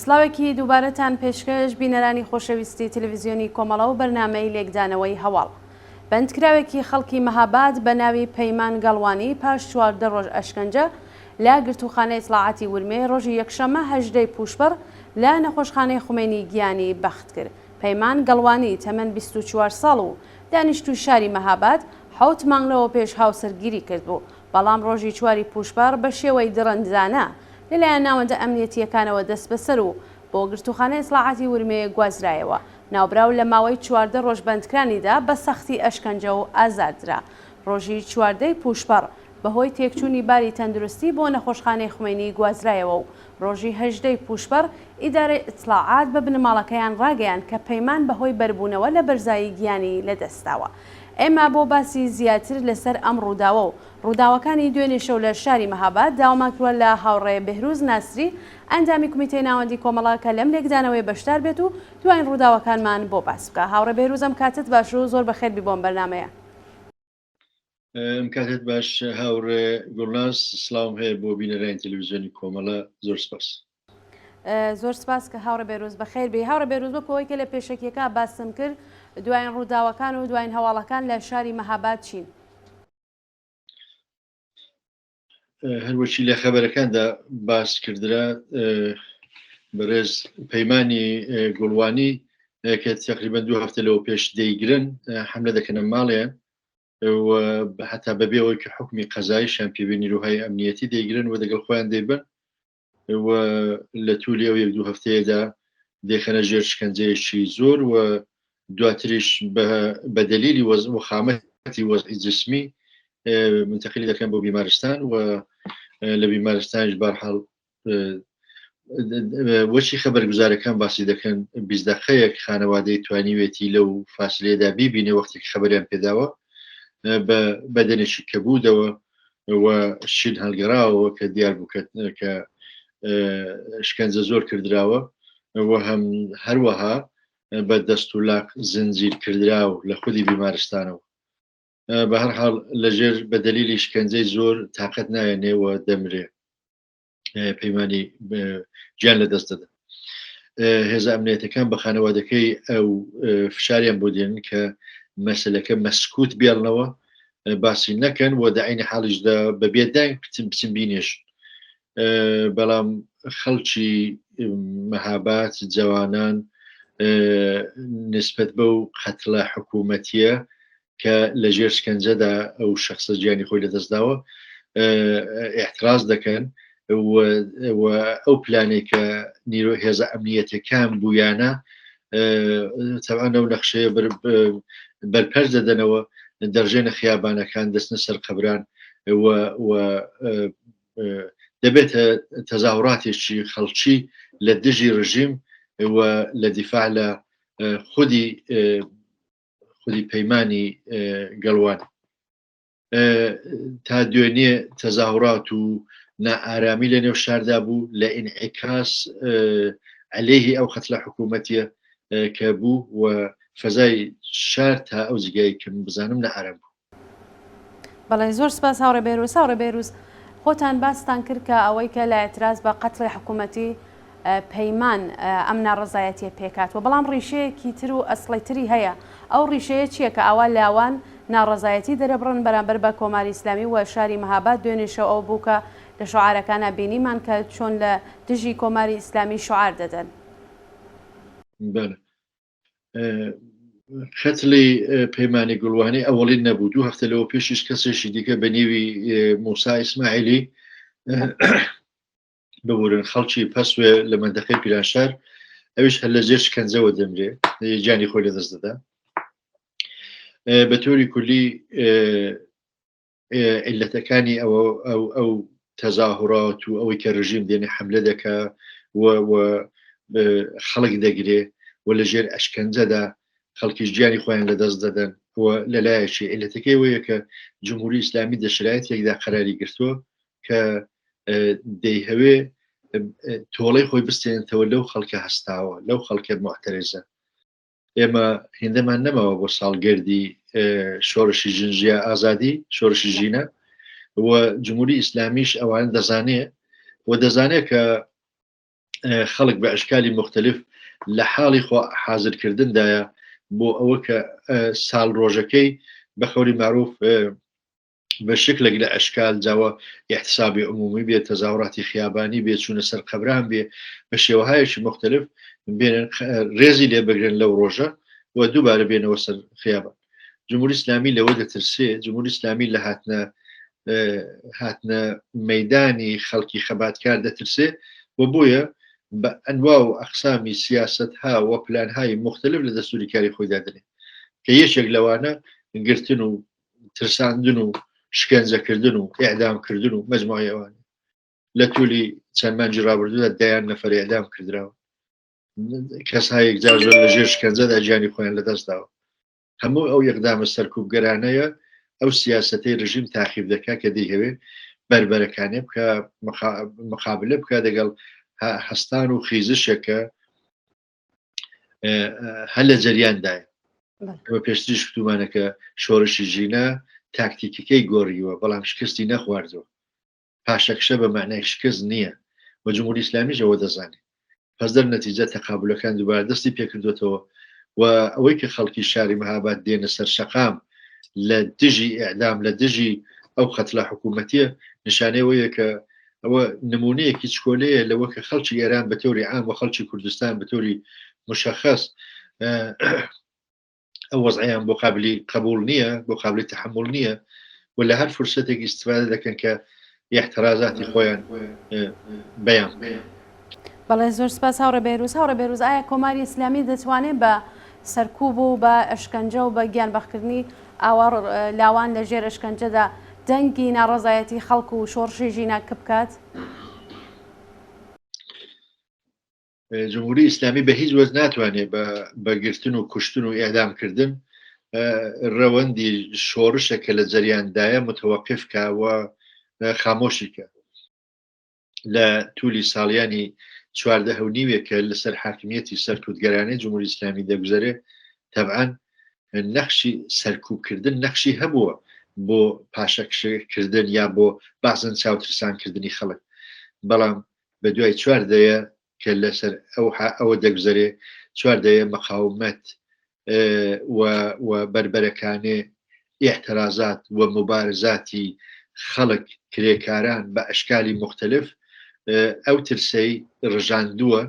سلااوێکی دووبارەتان پێشکەش بینەرانی خۆشەویستی تەلەڤیزیۆنی کۆمەڵە و بەرنامەی لێکدانەوەی هەواڵ. بەندکراوێکی خەڵکی مەهاباد بە ناوی پەیمان گەڵوانی پاش 14 ڕۆژ ئەشکەنجە لا گرتوخانەی ئیسلاحاتی ورمێ ڕۆژی یەکشەمە 18 پوشبەر لە نەخۆشخانەی خومێنی گیانی بەخت کرد. پەیمان گەڵوانی تەمەن 24 ساڵ و دانیشتووی شاری مەهاباد 7 مانگەوە پێش هاوسەرگیری کردبوو، بەڵام ڕۆژی 4 پوشبەر بە شێوەی درەنجانە لەلایەن ناوەندە ئەمنیەتیەکانەوە دەست بەسەر و بۆ گرتوخانەی ئیسلاحاتی ورمێ گوازرایەوە. ناوبراو لە ماوەی 14 ڕۆژ بەندکرانیدا بە سەختی ئەشکەنجە و ئازاردرا. ڕۆژی 14 پوشبەر بەهۆی تێکچوونی باری تەندروستی بۆ نەخۆشخانەی خومێنی گوازرایەوە و ڕۆژی 18 پوشبەر ئیدارەی ئیطلاعات بە بنەماڵەکەیان ڕاگەیان کە پەیمان بەهۆی بەربوونەوە لە بەرزایی گیانی لەدەستاوە. ئێمە بۆ باسی زیاتر لەسەر ئەم ڕووداوە و ڕووداوەکانی دوێنێ شەو لە شاری مەهاباد داواماکووە لە هاوڕێ بێهروز ناسری ئەندامی کومیتەی ناوەندی کۆمەڵەکە لەم لێکدانەوەی بەشدار بێت و دوایین ڕووداوەکانمان بۆ باس بکە. هاوڕێ بێهروزم کاتت باش و زۆر بەخێر بی بۆم بەرنامەیە. کاتت باش هاوڕێ گوڵناس، سلااوم هەیە بۆ بینەرانی تەلەڤیزیۆنی کۆمەڵە. زۆر سپاس. زۆر سپاس کە هاوڕێ بێهروز بەخێر بێ. هاوڕێ بێهروز وەکەوەی کە لە پێشەکیەکە باسم کرد دوایین ڕووداوەکان و دوایین هەواڵەکان لە شاری مەهاباد چین؟ هەروەکی لە خەبەرەکاندا باس کردرا بەڕێز پەیمانی گوڵوانی کە تقریبا 2 هەفتە لەوە پێش دەیگرن حملە دەکەنە ماڵیان و هەتا بەبێەوەی کە حکمی قەزاییشان پێبێ نیرۆهای ئەمنیەتی دەیگرن و دەگەڵ خۆیان دەیبن و لە توولی ئەو 1-2 هەفتەیەدا دەیخەنە ژێر شکنجەیەکی زۆر و دواتریش بە دەلیلی وەخامەتی وەزعی جسمی منتەقلی دەکەن بۆ بیمارستان و لە بیمارستانش بەرحاڵ وەچی خەبەرگوزارەکان باسی دەکەن 20 دقەیەک خانەوادەی توانیوێتی لەو فاصلەیەدا بیبینێ وەختێک خەبەریان پێداوە بە بەدەنێکی کەبوودەوە و شین هەڵگەڕاوە کە دیار بوو کە شکنجە زۆر کردراوە و هەروەها بە دەست و لاق زنجیر کردراوە لە خودی بیمارستانەوە. بە هەر حاڵ لەژێر بە دەلیلی شکنجەی زۆر تااقەت نایەنێەوە دەمرێ، پەیمانی گیان لەدەست دەدا. هێزە ئەمنیەتەکان بە خانەوادەکەی ئەو فشاریان بۆ دێنن کە مەسلەکە مەسکوت بێڵنەوە باسی نەکەن و دەعینی حاڵیشدا بە بێدانگ بچین بینێش. بەڵام خەڵکی مەهاباد جوانان نسبەت بەو قەتڵە حکوومەتیە کە لە ژێر شکنجەدا ئەو شخصە گیانی خۆی لەدەستداوە احتراز دەکەن و ئەو پلانێک کە نیرۆ هێزە ئەمنیەتەکان بوویانە تەوان ئەو نەخشەیە بەرپەرز دەدەنەوە، دەڕژێنە خیابانەکان، دەستنە سەر قەبران و دەبێتە تەزاوڕاتێکی خەڵکی لە دژی ڕژیم و لە دیفاع لە خودی پەیمانی گەڵوان. تا دوێنێ تەزاوڕات و نائارامی لە نێو شاردا بوو لە ئینعیکاس عەلەیهی ئەو قەتڵە حکوومەتیە کە بوو و فەزای شار تا ئەو جگای کە بزانم نائارام بوو. بەڵێ زۆر سپاس هاوڕێ بێهروز. هاوڕێ بێهروز، خۆتان باستان کرد کە ئەوەی کە لە ئێتراز بە قەتڵی حکوومەتی پەیمان ئەم ناڕەزایەتیە پێکاتوە، بەڵام ڕیشەیەکی تر و ئەسڵی تری هەیە. ئەو ڕیشەیە چییە کە ئاوا لاوان ناڕەزایەتی دەرەبڕن بەرامبەر بە کۆماری ئیسلامی و شاری مەهاباد دوێنێشەوە ئەو بوو کە لە شعارەکانە بینیمان کە چۆن لە دژی کۆماری ئیسلامی شعار دەدەن؟ قەتڵی پەیمانی گوڵوانی ئەوەڵین نەبوو. 2 هەفتە لەوە پێشیش کەسێکی دیکە بە نێوی موسا ئیسماعیلی ببورن خەڵکی پەسوێ لە مەندەقەی پیرانشار، ئەویش هەر لە ژێر شکنجەوە دەمرێ، گیانی خۆی لەدەست دەدا. بە تۆری کولی عیلەتەکانی ئەو تەزاهورات و ئەوەی کە ڕژیم دێنێ حملە دەکا و خەڵک دەگرێ و لە ژێر ئەشکەنجەدا خەڵکیش گیانی خۆیان لەدەست دەدەن و لەلایەکی عیلەتەکەی وەیە کە جمهوری ئیسلامی دەشرایەتێکدا قەراری گرتووە کە دەیهەوێ تۆڵەی خۆی بستێنێتەوە لەو خەڵکە هەستاوە، لەو خەڵکە معتەرزە. ئێمە هێندەمان نەماوە بۆ ساڵگەردی شۆڕشی ژینجیە ئازادی، شۆڕشی ژینە و جمهوری ئیسلامیش ئەوان دەزانێ و دەزانێت کە خەڵک بە ئەشکالی مختلف لە حاڵی خۆ حازرکردندایە بۆ ئەوە کە ساڵ ڕۆژەکەی بە خەوری معروف بە شکلێک لە ئەشکال جاوە احتسابی عمومی بێت تەزاوراتی خیابانی بێت چوونە سەر قەبران بێ بە شێوەهایەکی مختلف بێنن ڕێزی لێ بگرن لەو ڕۆژە و دووبارە بێنەوە سەر خیابان. جمهوری ئیسلامی لەوە دەترسێ جمهوری ئیسلامی لە هاتنە مەدانی خەڵکی خەباتکار دەترسێ و بۆیە بە ئەنوا و ئەقسامی سیاست ها و پلانهای مختلف لە دەستوری کاری خۆی دادنێ کە یەکێک لەوانە گرتن و ترساندن و شکەنجەکردن و ئێعدامکردن و مەجموعەوان لە تولی چەند مانجی ڕابردوودا دەیان نەفەر ئێعدام کردراوە کەسایەک جار زۆر لە ژێر شکەنجەدا گیانی خۆیان لەدەستداوە. هەموو ئەو یەقدامە سەرکوبگەرانەیە ئەو سیاسەتەی ڕژیم تاقیب دەکا کە دەیهەوێت بربەرەکانێ بکە مقابلە بکە دەگەڵ هەستان و خیزشێکە هەر لە جەریاندایە. ئەمە پێشتریش کتومانەکە شۆڕشی ژینە تاکتیکەکەی گۆڕیوە بەڵام شکستی نەخواردەوە پاشەکشە بە معنای شکست نییە و جمهوری ئیسلامیش ئەوە دەزانێت پس دەر نەتیجە تەقابلەکان دووبارە دەستی پێکردوێتەوە و ئەوەی کە خەڵکی شاری مەهاباد دێنە سەر شەقام لە دژی ئێعدام لە دژی ئەو خەتڵە حکوومەتیە نیشانەیەوەیە کە ئەوە نمونەیەکی چکۆلەیە لەوە کە خەڵکی ئێران بە تۆری عام و خەڵکی کوردستان بە تۆری مشخص ئەو وەزعیان بۆ قابلی قبول نییە بۆ قابلی تحمل نییە و لە هەر فرسەتێک ئیستفادە دەکەن کە احترازاتی خۆیان بەیان. بەڵێ زۆر سپاس هاوڕێ بێروز. هاوڕێ بێروز ئایا کۆماری ئیسلامی دەتوانێت بە سەرکوب و بە ئەشکەنجە و بە گیانبەخکردنی ئاوار لاوان لە ژێر ئەشکەنجەدا دەنگی ناڕەزایەتی خەڵک و شۆڕشی ژیناکە بکات؟ جمهوری ئیسلامی بە هیچ وەز ناتوانێت بە گرتن و کوشتن و ئێعدامکردن ڕەوەندی شۆڕشێکە لە جەریاندایە متەوەقف کاوە خامۆشیکە. لە تولی ساڵیانی 14 لەسەر حاکمیەتی سەرکوتگەرانەی جمهوری ئیسلامی دەگوزارێ طبعاً نەخشی سەرکوبکردن نەخشی هەبووە بۆ پاشەکشکردن یا بۆ بازن چاوترسانکردنی خەڵک بەڵام بە دوای 14 کە لەسەر ئەوە دەگوزارێ 14 مەقاومەت و بربەرەکانێ احترازات و مبارزاتی خەڵک کرێکاران بە ئەشکالی مختلف ئەو ترسەی ڕژاندووە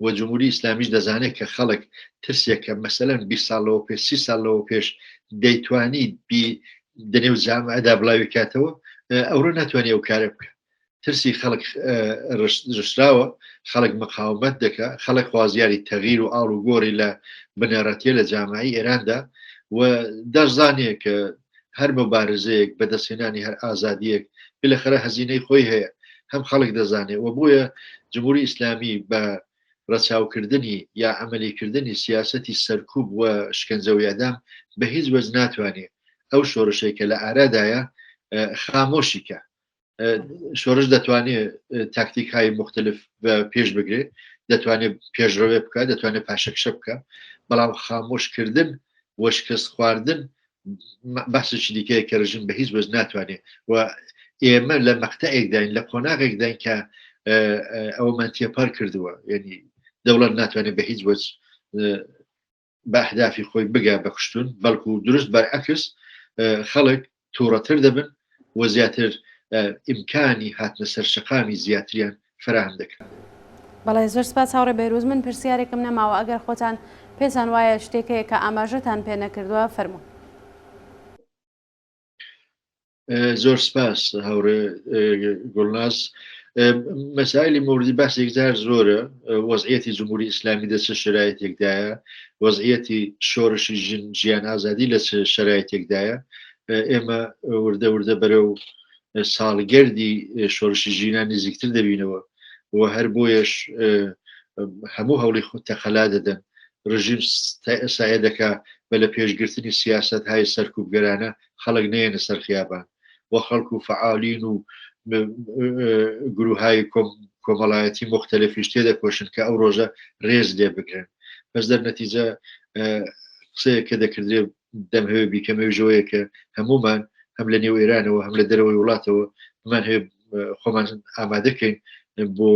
و جمهوری ئیسلامیش دەزانێت کە خەڵک ترسێکە مەسەلەن 20 ساڵەوە پێش 30 ساڵەوە پێش دەیتوانی دەنێو جامعەدا بڵاوی کاتەوە ئەوڕۆ ناتوانێت ئەو کارە بکە. ترسی خەڵک ڕشراوە خەڵک مقاومەت دەکە خەڵک خوازیاری تەغیر و ئاڵ و گۆڕی لە بنەڕەتیە لە جامعی ئێراندا و دەزانێت کە هەر مبارزەیەک بەدەستهێنانی هەر ئازادیەک بلەخەرە هەزینەی خۆی هەیە هەم خەڵک دەزانێت و بۆیە جمهوری ئیسلامی بە ڕەچاوکردنی یا عملیکردنی سیاسەتی سەرکوب و شکنجە و ئێعدام بە هیچ وەز ناتوانێت ئەو شۆڕشەی کە لە ئارادایە خامۆشیکە. شۆڕش دەتوانێت تاکتیکهای مختلف پێش بگرێت دەتوانێت پێشڕەوێ بکە دەتوانێت پاشەکشە بکە بەڵام خامۆشکردن و شکست خواردن باسێکی دیکەیە کە ڕژیم بە هیچ وەز ناتوانێت و ئێمە لە مەقتەیەکداین لە قۆناغێکداین کە ئەوەمان تێپەر کردووە یعنی دەوڵەت ناتوانێت بە هیچ وەج بە ئەهدافی خۆی بگا بە کوشتن بەڵکو دروست بەرعەکس خەڵک تووڕەتر دەبن و زیاتر ئیمکانی هاتنە سەر شەقامی زیاتریان فراهم دەکەن. بەڵێ زۆر سپاس هاوڕێ بێروز. من پرسیارێکم نەماوە ئەگەر خۆتان پێتان وایە شتێکەیە کە ئاماژەتان پێ نەکردووە فەرموون. زۆر سپاس هاوڕێ گوڵناز. مەسائلی موردی باسێکجار زۆرە وەزعیەتی جمهوری ئیسلامی لە چه شرایەتێکدایە وەزعیەتی شۆڕشی ژیان ئازادی لە چه شرایەتێکدایە ئێمە وردە وردە بەرەو ساڵگەردی شۆڕشی ژینان نزیکتر دەبینەوە و هەر بۆیەش هەموو هەوڵی خۆ تەخەلا دەدەن ڕژیم سایە دەکا بە لە پێشگرتنی سیاست های سەرکوبگەرانە خەڵک نێنە سەر خیابان و خەڵک و فعالین و گروههای کۆمەڵایەتی مختلفیش تێدەکۆشن کە ئەو ڕۆژە ڕێز لێ بگرن بەس دەرنەتیجە قسەیە کە دەکردێ دەمهوێ بیکەمەوێژەوەیە کە هەمومان هەم لە نێو ئێرانەوە هەم لە دەرەوەی وڵاتەوە هەمان هەیە خۆمان ئامادەکەین بۆ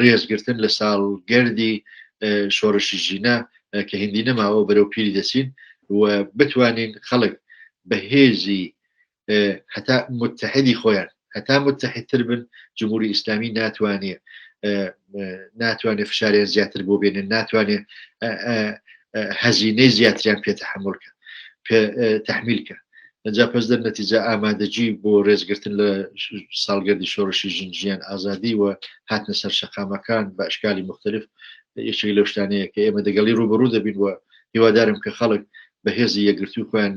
ڕێزگرتن لە ساڵگەردی شۆڕشی ژینە کە هندی نەماوە بەرەو پیری دەچین و بتوانین خەڵک بەهێزی هەتا متحدی خۆیان هەتا متحدتر بن جمهوری ئیسلامی ناتوانێت فشاریان زیاتر بۆ بێنن ناتوانێت هەزینەی زیاتریان پێ تەحمیلکە ئەجا پس دەر نەتیجە ئامادەجی بۆ ڕێزگرتن لە ساڵگەردی شۆڕشی ژینجیان ئازادی و هاتنە سەر شەقامەکان بە ئەشکالی مختلف یەکێک لەو شتانەیە کە ئێمە دەگەڵی ڕوبەڕوو دەبین و هیوادارم کە خەڵک بەهێزی یەکگرتوی خۆیان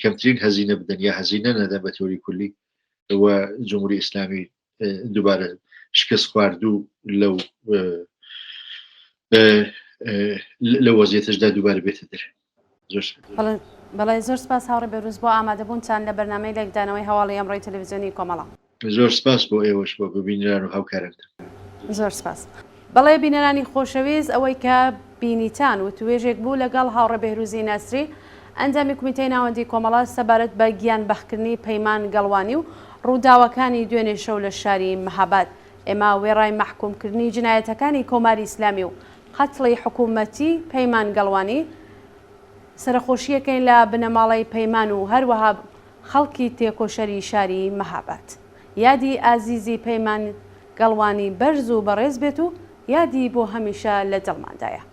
کەمترین هەزینە بدەن یا هەزینە نەدەن بە تۆری کولی و جمهوری ئیسلامی دووبارە شکست خواردوو لە وەزیەتەشدا دووبارە بێتە دەر. بەڵێ زۆر سپاس هاوڕێ بێروز بۆ ئامادەبوونتان لە بەرنامەی لێکدانەوەی هەواڵی ئەمڕۆی تەلەڤیزیۆنی کۆمەڵە. زۆر سپاس بۆ ئێوەش بۆ ببینران و هاوکارانتان. زۆر سپاس. بەڵێ بینەرانی خۆشەویست ئەوەی کە بینیتان و توێژێک بوو لەگەڵ هاوڕێ بێروزی ناسری ئەنجامی کومیتەی ناوەندی کۆمەڵە سەبارەت بە گیان بەخکردنی پەیمان گەڵوانی و ڕووداوەکانی دوێنێ شەو لە شاری مەهاباد. ئێمە وێڕای مەحکومکردنی جنایەتەکانی کۆماری ئیسلامی و قەتڵی حکوومەتی پەیمان گەڵوانی سەرخۆشیەکەین لە بنەماڵی پەیمان و هەروەها خەڵکی تێکۆشەری شاری مەهاباد. یادی ئازیزی پەیمان گەڵوانی بەرز و بەڕێز بێت و یادی بۆ هەمیشە لە دڵماندایە.